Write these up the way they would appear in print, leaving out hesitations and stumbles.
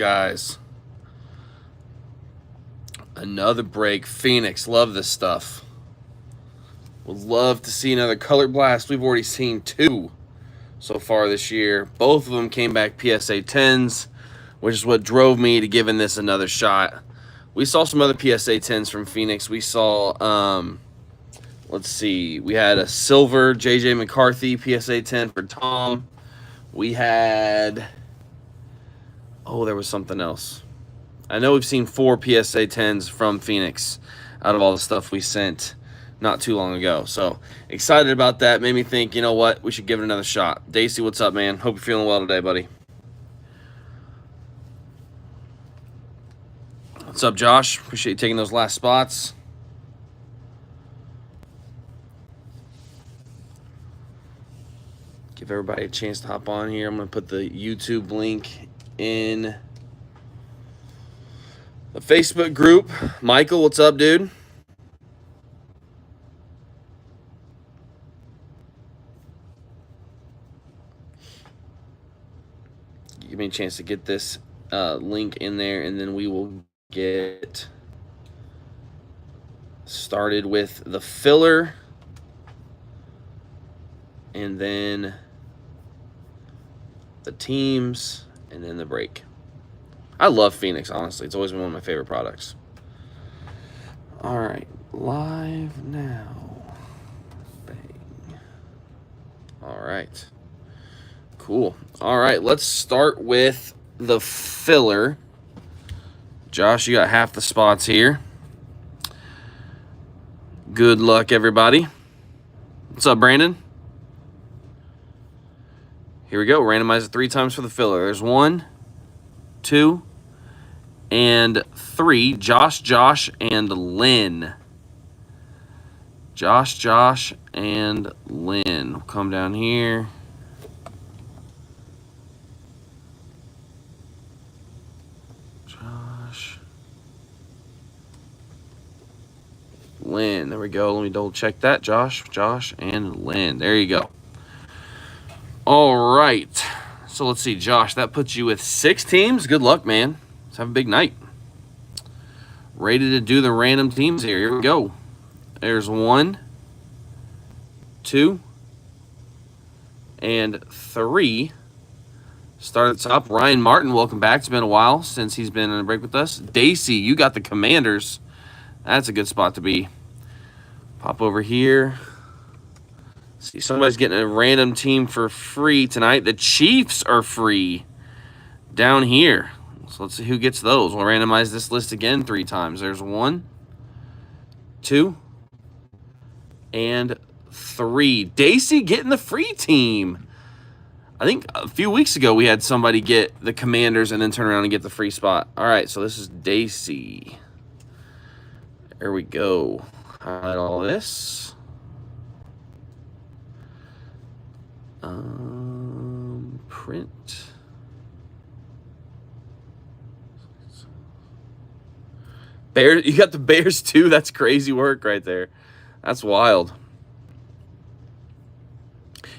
guys. Another break. Phoenix. Love this stuff. Would love to see another Color Blast. We've already seen 2 so far this year. Both of them came back PSA 10s, which is what drove me to giving this another shot. We saw some other PSA 10s from Phoenix. We saw, let's see, we had a silver JJ McCarthy PSA 10 for Tom. We had, there was something else. I know we've seen 4 PSA 10s from Phoenix out of all the stuff we sent not too long ago. So excited about that. Made me think, you know what, we should give it another shot. Daisy, what's up, man? Hope you're feeling well today, buddy. What's up, Josh? Appreciate you taking those last spots. Give everybody a chance to hop on here. I'm going to put the YouTube link in the Facebook group. Michael, what's up, dude? Give me a chance to get this link in there, and then we will get started with the filler, and then the teams, and then the break. I love Phoenix, honestly. It's always been one of my favorite products. All right, live now. Bang. All right. Cool. All right, let's start with the filler. Josh, you got half the spots here. Good luck, everybody. What's up, Brandon? Here we go. Randomize it 3 times for the filler. There's 1, 2, and 3. Josh, and Lynn. Josh, and Lynn. We'll come down here. Lynn. There we go. Let me double check that. Josh, and Lynn. There you go. All right. So let's see, Josh. That puts you with 6 teams. Good luck, man. Let's have a big night. Ready to do the random teams here. Here we go. There's 1, 2, and 3. Start at the top. Ryan Martin, welcome back. It's been a while since he's been on a break with us. Daisy, you got the Commanders. That's a good spot to be. Pop over here. See, somebody's getting a random team for free tonight. The Chiefs are free down here. So let's see who gets those. We'll randomize this list again 3 times. There's 1, 2, and 3. Daisy getting the free team. I think a few weeks ago we had somebody get the Commanders and then turn around and get the free spot. All right, so this is Daisy. There we go. Highlight all this. Print. Bears, you got the Bears too? That's crazy work right there. That's wild.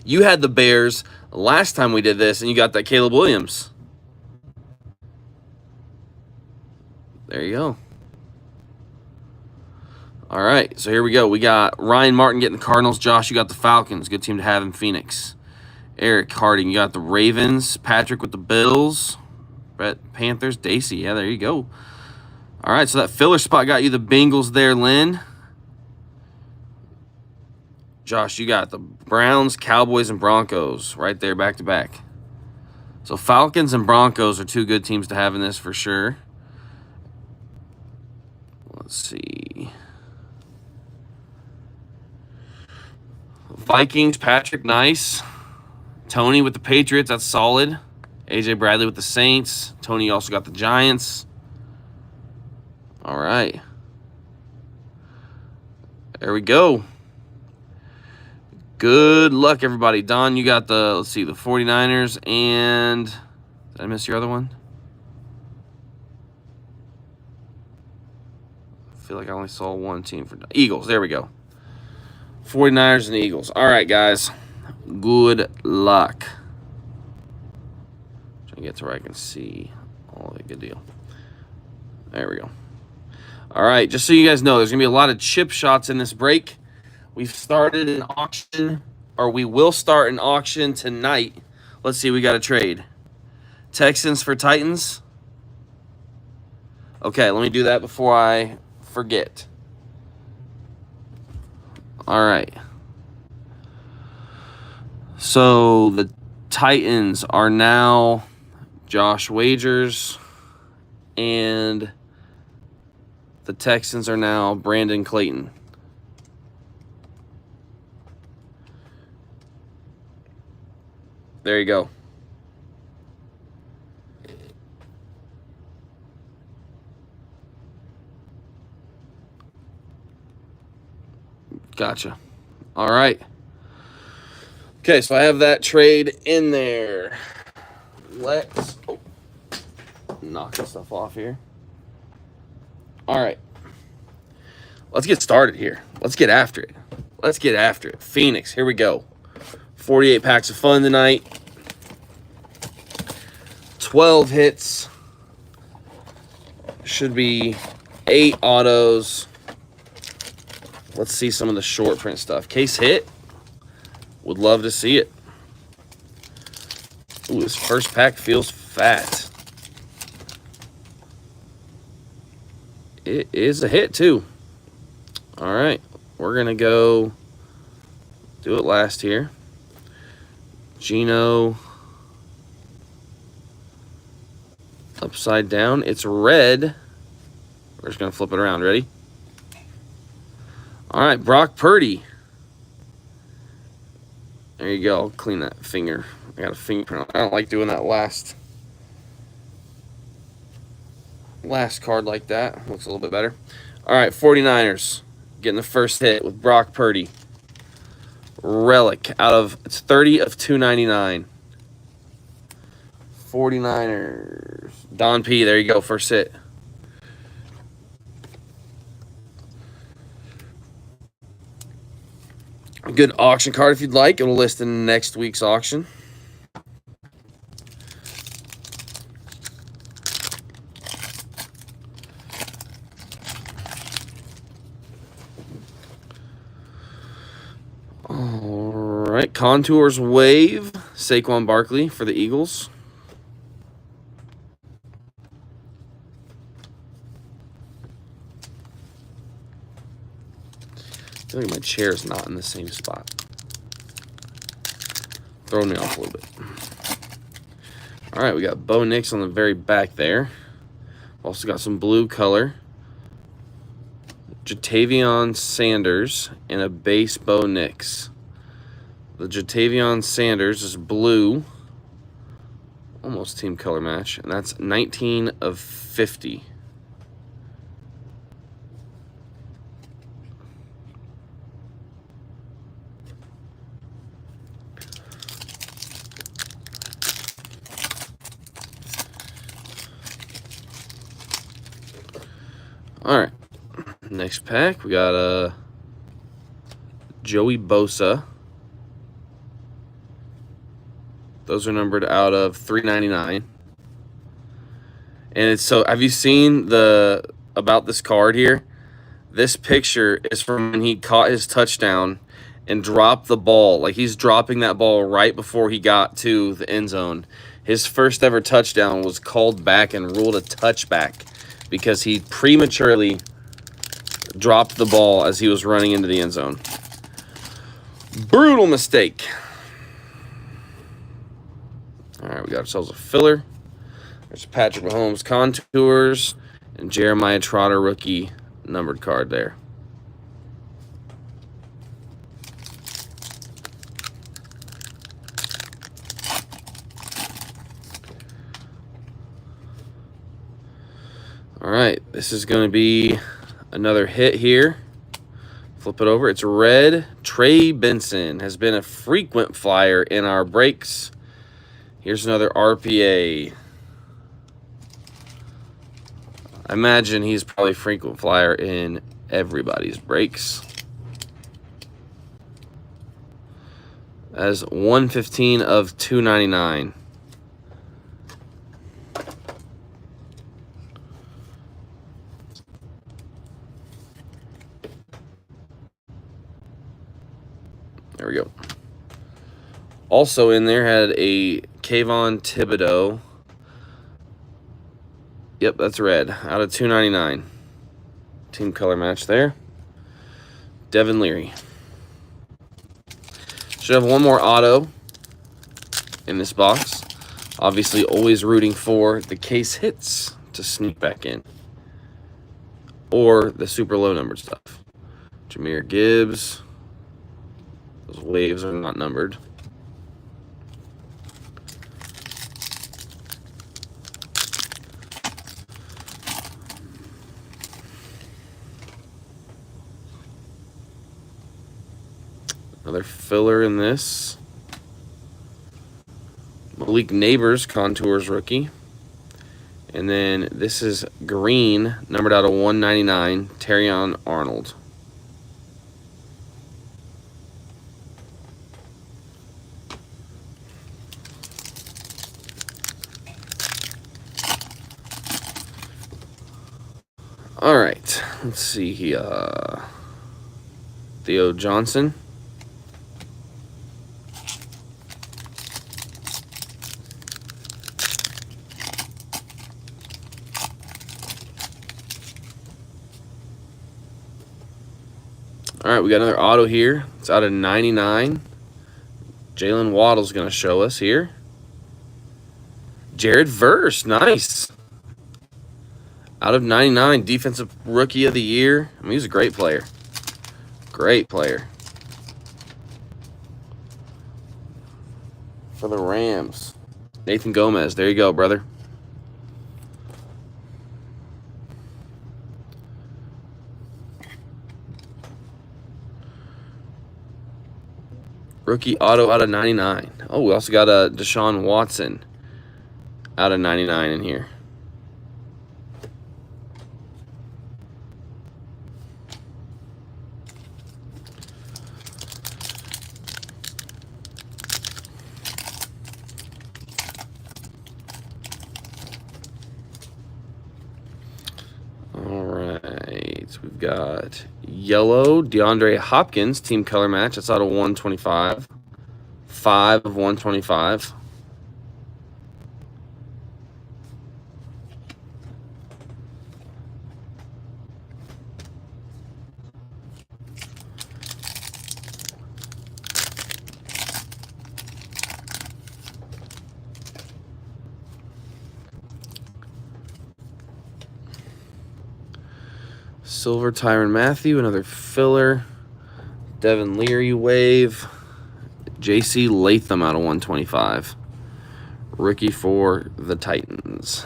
You had the Bears last time we did this, and you got that Caleb Williams. There you go. All right, so here we go. We got Ryan Martin getting the Cardinals. Josh, you got the Falcons. Good team to have in Phoenix. Eric Harding, you got the Ravens. Patrick with the Bills. Brett, Panthers. Daisy, yeah, there you go. All right, so that filler spot got you the Bengals there, Lynn. Josh, you got the Browns, Cowboys, and Broncos right there back to back. So Falcons and Broncos are 2 good teams to have in this for sure. Let's see. Vikings, Patrick, nice. Tony with the Patriots, that's solid. AJ Bradley with the Saints. Tony also got the Giants. All right. There we go. Good luck, everybody. Don, you got the, let's see, the 49ers and, did I miss your other one? I feel like I only saw one team for Eagles. There we go. 49ers and Eagles. All right, guys. Good luck. Trying to get to where I can see all the good deal. There we go. All right, just so you guys know, there's going to be a lot of chip shots in this break. We've started an auction, or we will start an auction tonight. Let's see, we got a trade. Texans for Titans. Okay, let me do that before I forget. All right. So the Titans are now Josh Wagers, and the Texans are now Brandon Clayton. There you go. Gotcha. All right. Okay, so I have that trade in there. Let's knock this stuff off here. All right. Let's get started here. Let's get after it. Let's get after it. Phoenix, here we go. 48 packs of fun tonight. 12 hits. Should be 8 autos. Let's see some of the short print stuff. Case hit. Would love to see it. Ooh, this first pack feels fat. It is a hit, too. All right. We're going to go do it last here. Geno. Upside down. It's red. We're just going to flip it around. Ready? All right. Brock Purdy. There you go. I'll clean that finger. I got a fingerprint. I don't like doing that last card like that. Looks a little bit better. All right, 49ers getting the first hit with Brock Purdy. Relic it's 30 of 299. 49ers. Don P, there you go, first hit. A good auction card if you'd like. It'll list in next week's auction. All right, Contours Wave, Saquon Barkley for the Eagles. I feel like my chair's not in the same spot. Throwing me off a little bit. All right, we got Bo Nix on the very back there. Also got some blue color. Jatavion Sanders and a base Bo Nix. The Jatavion Sanders is blue. Almost team color match. And that's 19 of 50. All right, next pack, we got Joey Bosa. Those are numbered out of 399. And it's so, have you seen about this card here? This picture is from when he caught his touchdown and dropped the ball. Like, he's dropping that ball right before he got to the end zone. His first ever touchdown was called back and ruled a touchback because he prematurely dropped the ball as he was running into the end zone. Brutal mistake. All right, we got ourselves a filler. There's Patrick Mahomes Contours and Jeremiah Trotter rookie numbered card there. All right, this is going to be another hit here. Flip it over. It's red. Trey Benson has been a frequent flyer in our breaks. Here's another RPA. I imagine he's probably a frequent flyer in everybody's breaks. As 115 of 299. we go. Also in there had a Kayvon Thibodeau. Yep, that's red. Out of 299. Team color match there. Devin Leary. Should have one more auto in this box. Obviously, always rooting for the case hits to sneak back in. Or the super low numbered stuff. Jahmyr Gibbs. Those waves are not numbered. Another filler in this. Malik Neighbors, Contours rookie. And then this is green, numbered out of 199, Terrion Arnold. All right, let's see here. Theo Johnson. All right, we got another auto here. It's out of 99. Jalen Waddle's going to show us here. Jared Verse, nice. Out of 99, Defensive Rookie of the Year. I mean, he's a great player. Great player. For the Rams. Nathan Gomez, there you go, brother. Rookie auto out of 99. Oh, we also got a Deshaun Watson out of 99 in here. All right, we've got yellow DeAndre Hopkins team color match. That's out of 125. 5 of 125. Silver Tyrann Mathieu, another filler. Devin Leary wave. J.C. Latham out of 125. Rookie for the Titans.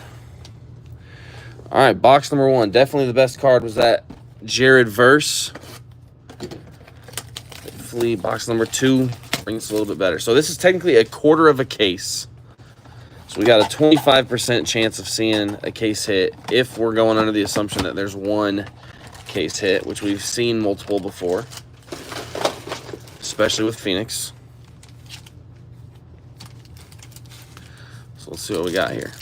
All right, box number 1. Definitely the best card was that Jared Verse. Hopefully box number 2 brings us a little bit better. So this is technically a quarter of a case. So we got a 25% chance of seeing a case hit if we're going under the assumption that there's one case hit, which we've seen multiple before, especially with Phoenix. So let's see what we got here.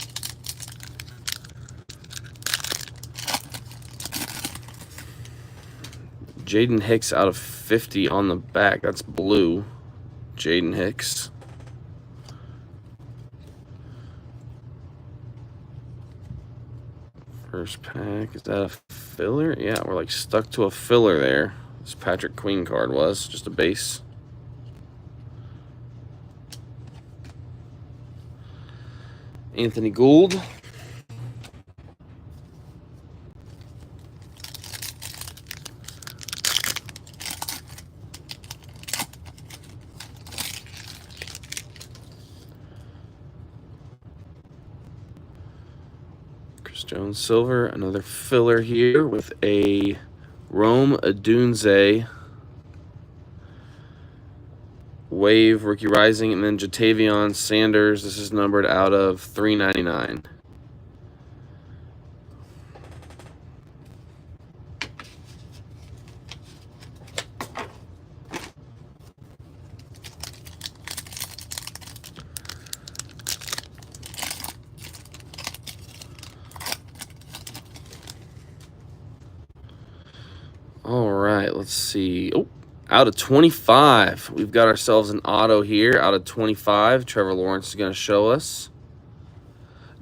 Jaden Hicks out of 50 on the back. That's blue. Jaden Hicks. First pack, is that a filler? Yeah, we're like stuck to a filler there. This Patrick Queen card was just a base. Anthony Gould. Jones Silver, another filler here with a Rome Odunze wave rookie rising, and then Jatavion Sanders. This is numbered out of 399. All right, let's see. Oh, Out of 25, we've got ourselves an auto here. Out of 25, Trevor Lawrence is going to show us.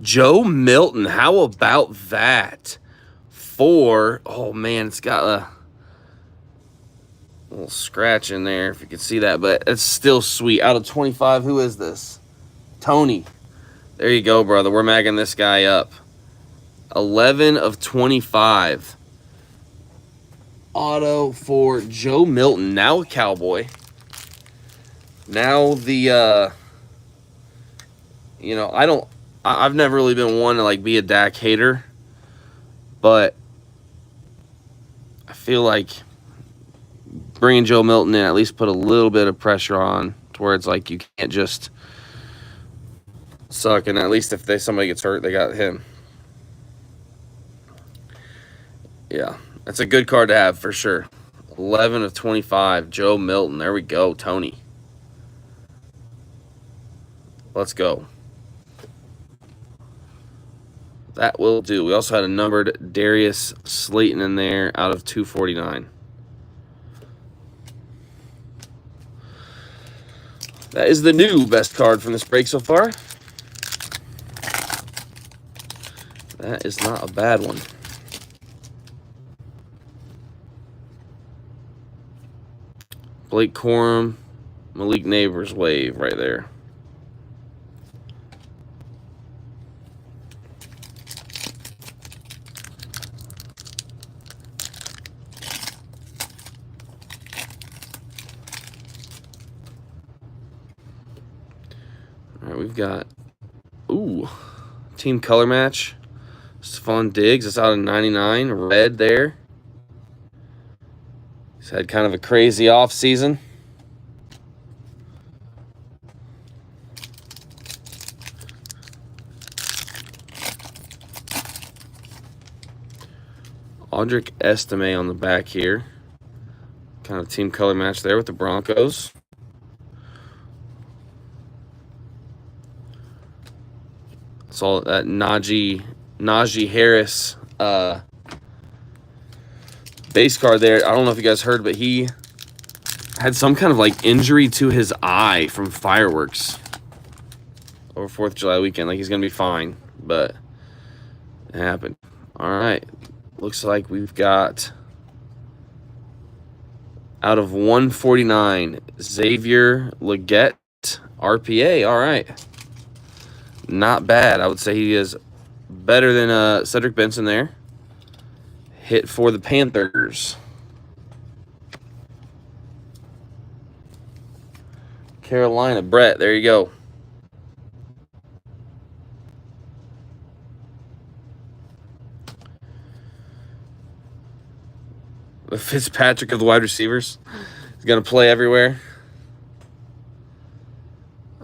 Joe Milton, how about that? Oh man, it's got a little scratch in there, if you can see that, but it's still sweet. Out of 25, who is this? Tony. There you go, brother. We're magging this guy up. 11 of 25. Auto for Joe Milton. Now a Cowboy. Now the, I've never really been one to, be a Dak hater. But I feel like bringing Joe Milton in at least put a little bit of pressure on to where it's like you can't just suck. And at least if somebody gets hurt, they got him. Yeah, that's a good card to have for sure. 11 of 25, Joe Milton. There we go, Tony. Let's go. That will do. We also had a numbered Darius Slayton in there out of 249. That is the new best card from this break so far. That is not a bad one. Blake Corum, Malik Neighbors wave right there. All right, we've got, team color match. Stephon Diggs, it's out of 99, red there. He's had kind of a crazy offseason. Audric Estime on the back here. Kind of team color match there with the Broncos. It's all that Najee Harris base card there. I don't know if you guys heard, but he had some kind of injury to his eye from fireworks over 4th of July weekend. He's going to be fine, but it happened. All right. Looks like we've got out of 149, Xavier Legette, RPA. All right. Not bad. I would say he is better than Cedric Benson there. Hit for the Panthers. Carolina. Brett, there you go. The Fitzpatrick of the wide receivers. He's going to play everywhere.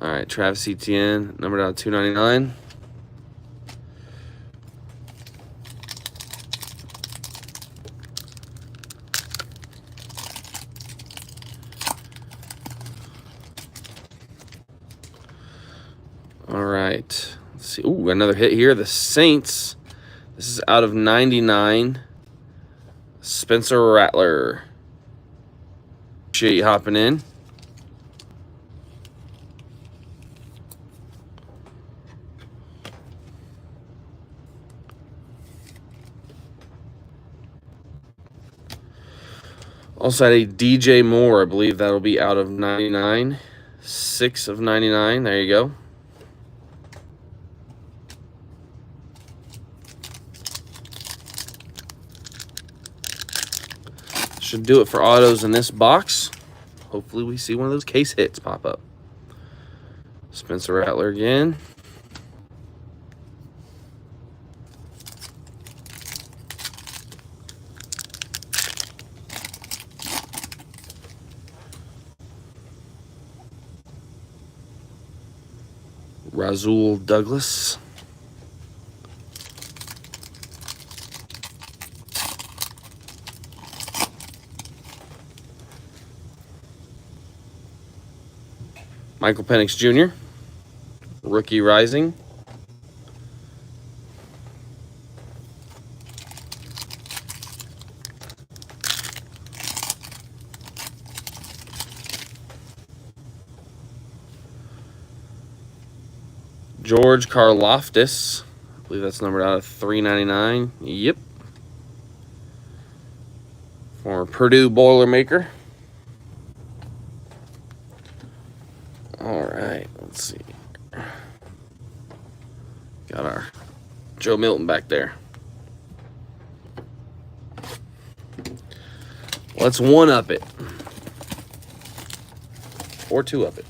All right, Travis Etienne, numbered out 299. All right, let's see. Ooh, another hit here. The Saints. This is out of 99. Spencer Rattler. Appreciate you hopping in. Also had a DJ Moore. I believe that'll be out of 99. 6 of 99. There you go. Should do it for autos in this box. Hopefully we see one of those case hits pop up. Spencer Rattler again. Rasul Douglas. Michael Penix Jr., Rookie Rising. George Karlaftis. I believe that's numbered out of 399. Yep. Former Purdue Boilermaker. All right, let's see. Got our Joe Milton back there. Let's one-up it. Or two-up it.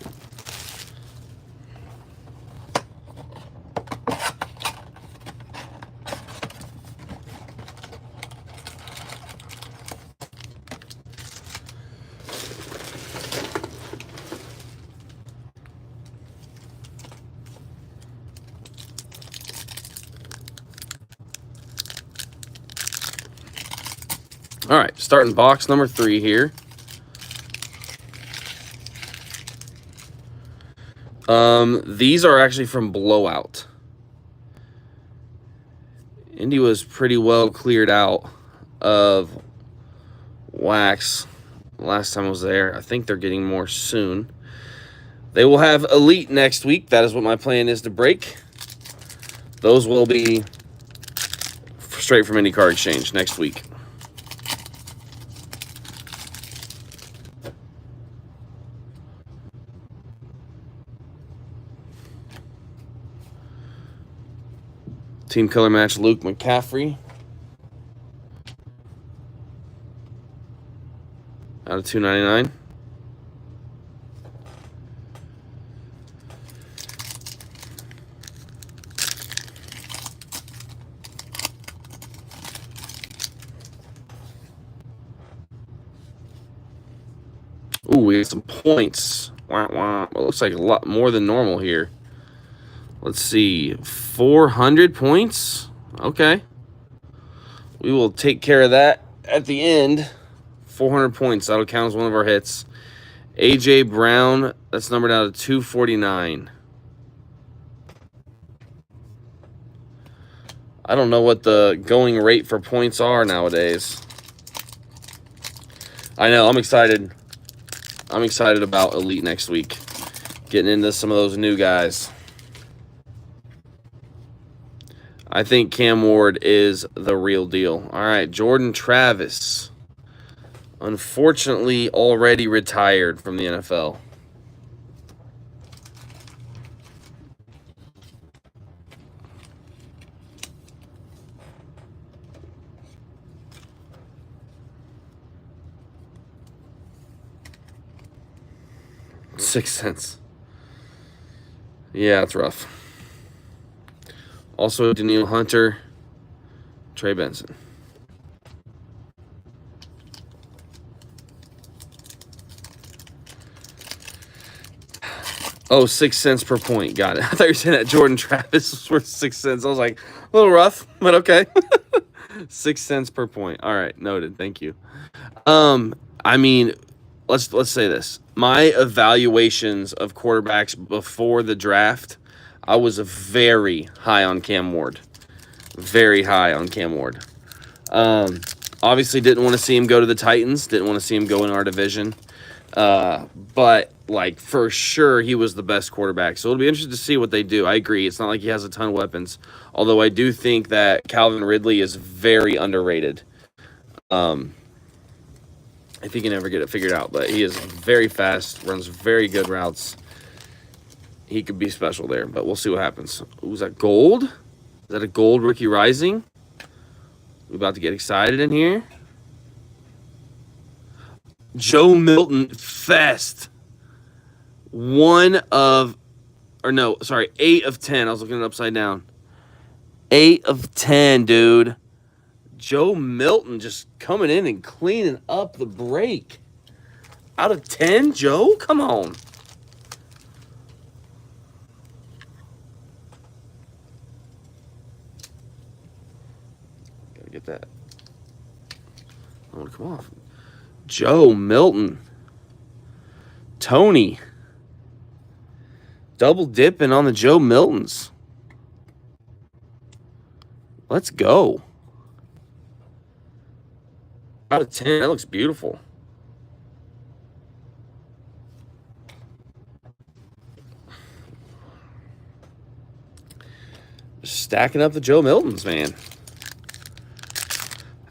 All right, starting box number 3 here. These are actually from Blowout. Indy was pretty well cleared out of wax last time I was there. I think they're getting more soon. They will have Elite next week. That is what my plan is to break. Those will be straight from IndyCar Exchange next week. Team color match Luke McCaffrey. Out of 299. Ooh, we got some points. Wah, wah. Well, it looks like a lot more than normal here. Let's see. 400 points? Okay. We will take care of that at the end. 400 points. That'll count as one of our hits. A.J. Brown. That's numbered out of 249. I don't know what the going rate for points are nowadays. I know. I'm excited. I'm excited about Elite next week. Getting into some of those new guys. I think Cam Ward is the real deal. All right, Jordan Travis. Unfortunately, already retired from the NFL. $0.06. Yeah, it's rough. Also, Daniil Hunter, Trey Benson. Oh, 6 cents per point. Got it. I thought you were saying that Jordan Travis was worth 6 cents. I was like, a little rough, but okay. 6 cents per point. All right, noted. Thank you. I mean, let's say this. My evaluations of quarterbacks before the draft, I was very high on Cam Ward. Very high on Cam Ward. Obviously didn't want to see him go to the Titans. Didn't want to see him go in our division. But, like, for sure he was the best quarterback. So it'll be interesting to see what they do. I agree. It's not like he has a ton of weapons. Although I do think that Calvin Ridley is very underrated. If he can ever get it figured out. But he is very fast, runs very good routes. He could be special there, but we'll see what happens. Ooh, is that gold? Is that a gold Rookie Rising? We about to get excited in here. Joe Milton Fest. 8 of 10. I was looking at it upside down. 8 of 10, dude. Joe Milton just coming in and cleaning up the break. Out of 10, Joe? Come on. Gotta get that. I want to come off. Joe Milton. Tony. Double dipping on the Joe Miltons. Let's go. Out of 10. That looks beautiful. Stacking up the Joe Miltons, man.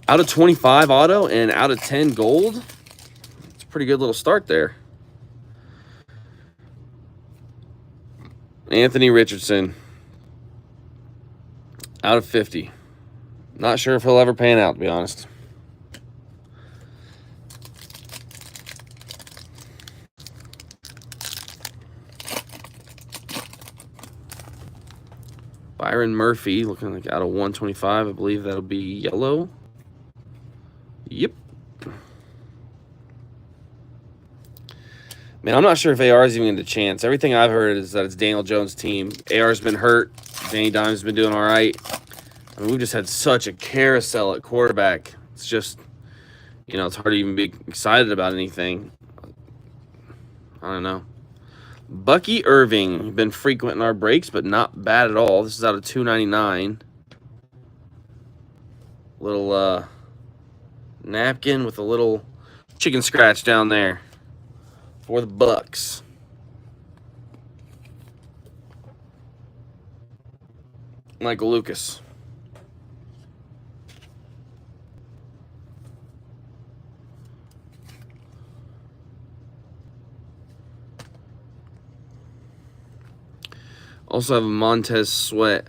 Out of 25 auto and out of 10 gold. It's a pretty good little start there. Anthony Richardson. Out of 50. Not sure if he'll ever pan out, to be honest. Byron Murphy, looking like out of 125. I believe that'll be yellow. Yep. Man, I'm not sure if AR is even going to chance. Everything I've heard is that it's Daniel Jones' team. AR's been hurt. Danny Dimes been doing all right. I mean, we've just had such a carousel at quarterback. It's just, you know, it's hard to even be excited about anything. I don't know. Bucky Irving, been frequent in our breaks, but not bad at all. This is out of 299. Little napkin with a little chicken scratch down there for the Bucks. Michael Lucas. Also have a Montez Sweat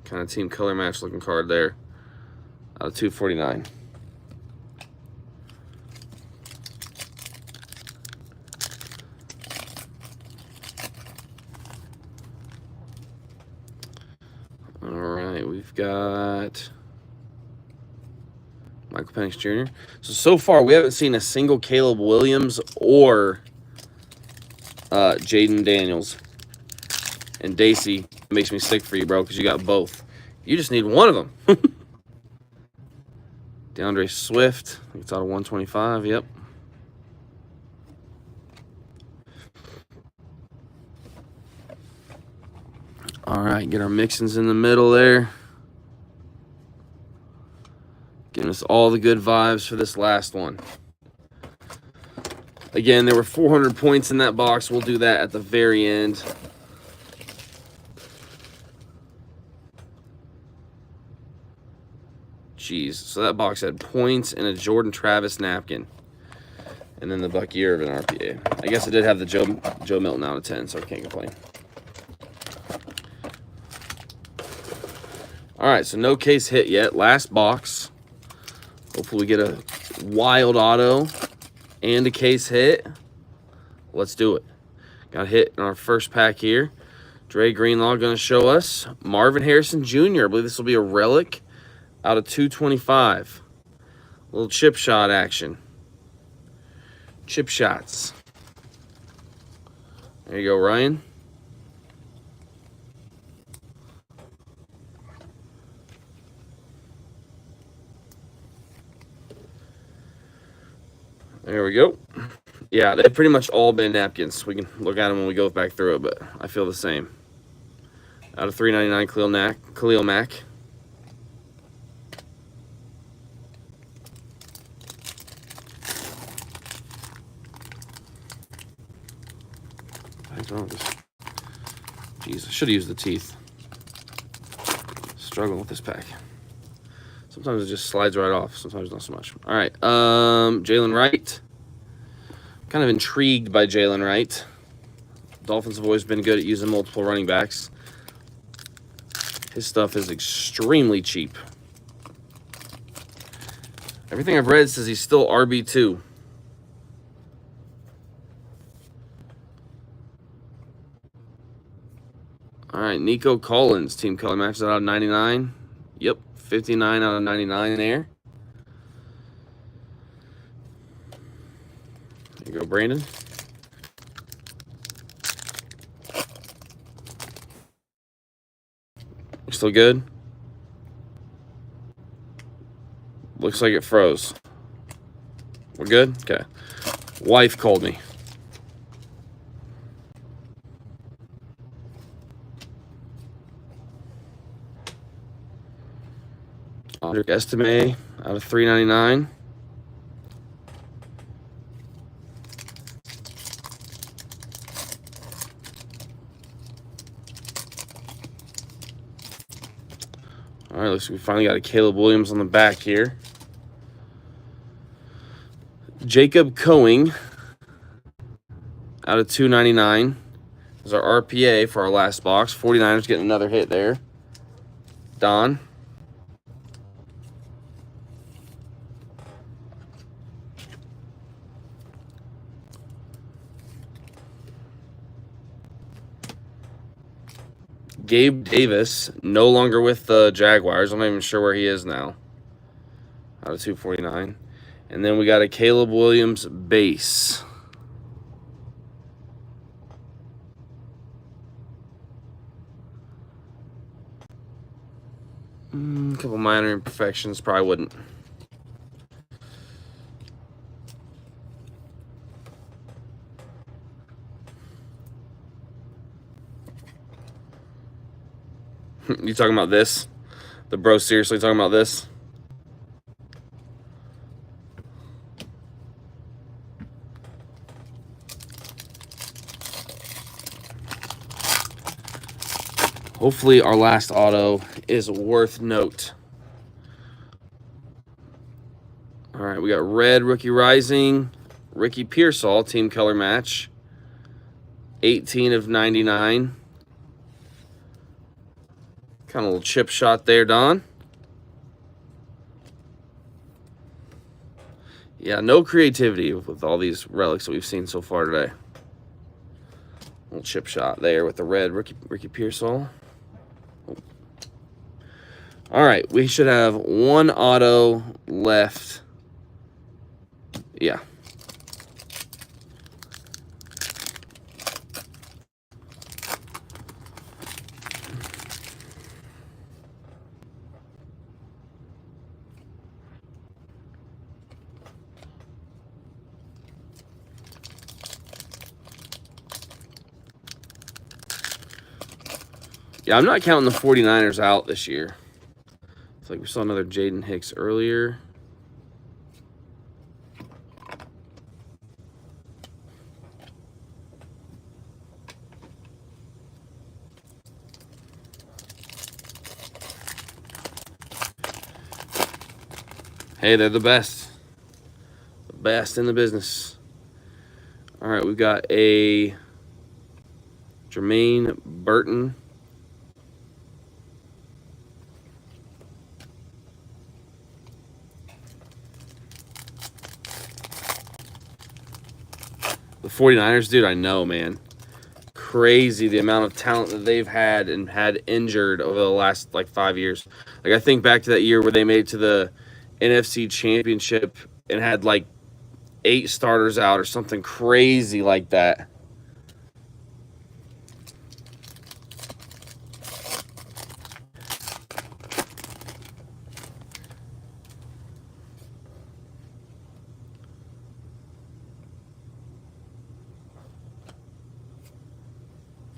kind of team color match looking card there. Out of 249. All right, we've got Michael Penix Jr. So far, we haven't seen a single Caleb Williams or Jaden Daniels. And Daisy, makes me sick for you, bro, because you got both. You just need one of them. DeAndre Swift, I think it's out of 125, yep. All right, get our mixins in the middle there. Giving us all the good vibes for this last one. Again, there were 400 points in that box. We'll do that at the very end. Jeez, so that box had points and a Jordan Travis napkin. And then the Bucky Irvin RPA. I guess it did have the Joe Milton out of 10, so I can't complain. All right, so no case hit yet. Last box. Hopefully we get a wild auto and a case hit. Let's do it. Got a hit in our first pack here. Dre Greenlaw going to show us. Marvin Harrison Jr. I believe this will be a relic. Out of 225. A little chip shot action. Chip shots. There you go, Ryan. There we go. Yeah, they've pretty much all been napkins. We can look at them when we go back through it, but I feel the same. Out of 399, Khalil Mack. Jeez, I should have used the teeth. Struggling with this pack. Sometimes it just slides right off. Sometimes not so much. All right, Jalen Wright. Kind of intrigued by Jalen Wright. Dolphins have always been good at using multiple running backs. His stuff is extremely cheap. Everything I've read says he's still RB2. All right, Nico Collins, team color matches out of 99. Yep, 59 out of 99 there. There you go, Brandon. Still good? Looks like it froze. We're good? Okay. Wife called me. Audric Estime out of 399. right, looks like we finally got a Caleb Williams on the back here. Jacob Coing out of 299 is our RPA for our last box. 49ers getting another hit there. Don. Gabe Davis, no longer with the Jaguars. I'm not even sure where he is now. Out of 249. And then we got a Caleb Williams base. A couple minor imperfections, probably wouldn't. You talking about this? The bro seriously talking about this? Hopefully our last auto is worth note. All right, we got red rookie rising, Ricky Pearsall team color match, 18 of 99. Kind of a little chip shot there, Don. Yeah, no creativity with all these relics that we've seen so far today. Little chip shot there with the red Ricky Pearsall. All right, we should have one auto left. Yeah. Yeah, I'm not counting the 49ers out this year. It's like we saw another Jaden Hicks earlier. Hey, they're the best. The best in the business. All right, we've got a Jermaine Burton. The 49ers, dude, I know, man. Crazy the amount of talent that they've had and had injured over the last, 5 years. Like, I think back to that year where they made it to the NFC Championship and had, 8 starters out or something crazy like that.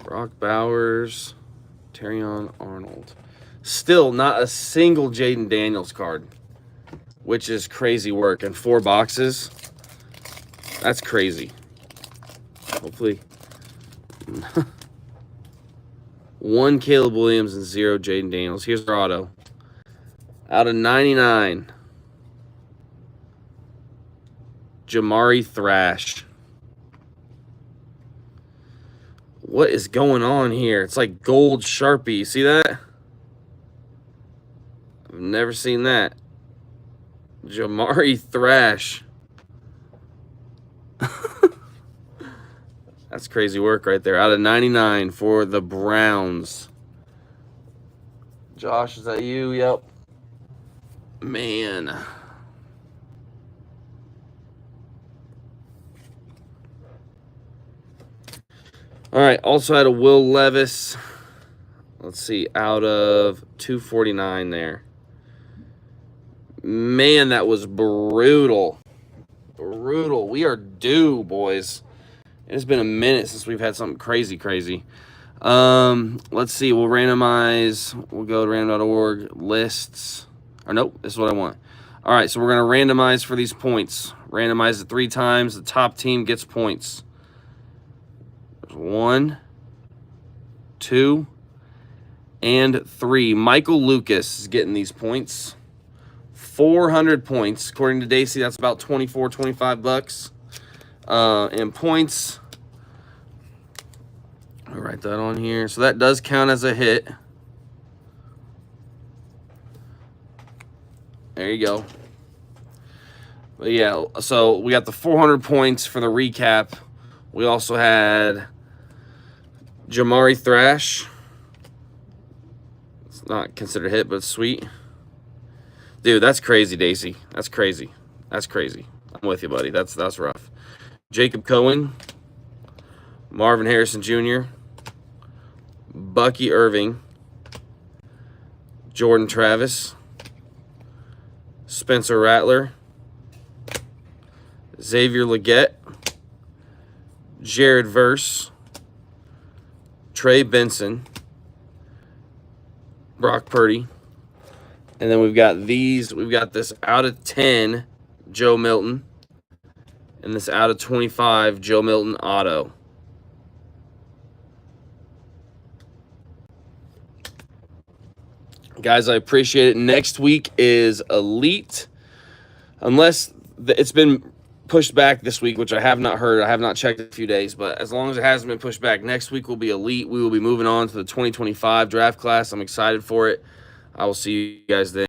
Brock Bowers, Terrion Arnold. Still not a single Jaden Daniels card, which is crazy work. And 4 boxes, that's crazy. Hopefully. 1 Caleb Williams and 0 Jaden Daniels. Here's our auto. Out of 99, Jamari Thrash. What is going on here? It's like gold Sharpie. You see that? I've never seen that. Jamari Thrash. That's crazy work right there. Out of 99 for the Browns. Josh, is that you? Yep. Man. All right, also had a Will Levis. Let's see, out of 249 there. Man, that was brutal. Brutal. We are due, boys. It's been a minute since we've had something crazy. Let's see. We'll randomize. We'll go to random.org lists. Or nope, this is what I want. All right, so we're going to randomize for these points. Randomize it 3 times. The top team gets points. 1, 2, and 3. Michael Lucas is getting these points. 400 points. According to Daisy, that's about 24, 25 bucks. And points. I'll write that on here. So that does count as a hit. There you go. But yeah, so we got the 400 points for the recap. We also had Jamari Thrash. It's not considered a hit, but it's sweet. Dude, that's crazy, Daisy. That's crazy. That's crazy. I'm with you, buddy. That's rough. Jacob Cohen, Marvin Harrison Jr., Bucky Irving, Jordan Travis, Spencer Rattler, Xavier Legette, Jared Verse, Trey Benson, Brock Purdy. And then we've got these. We've got this out of 10, Joe Milton. And this out of 25, Joe Milton auto. Guys, I appreciate it. Next week is Elite. Unless it's been pushed back this week, which I have not heard. I have not checked in a few days. But as long as it hasn't been pushed back, next week will be Elite. We will be moving on to the 2025 draft class. I'm excited for it. I will see you guys then.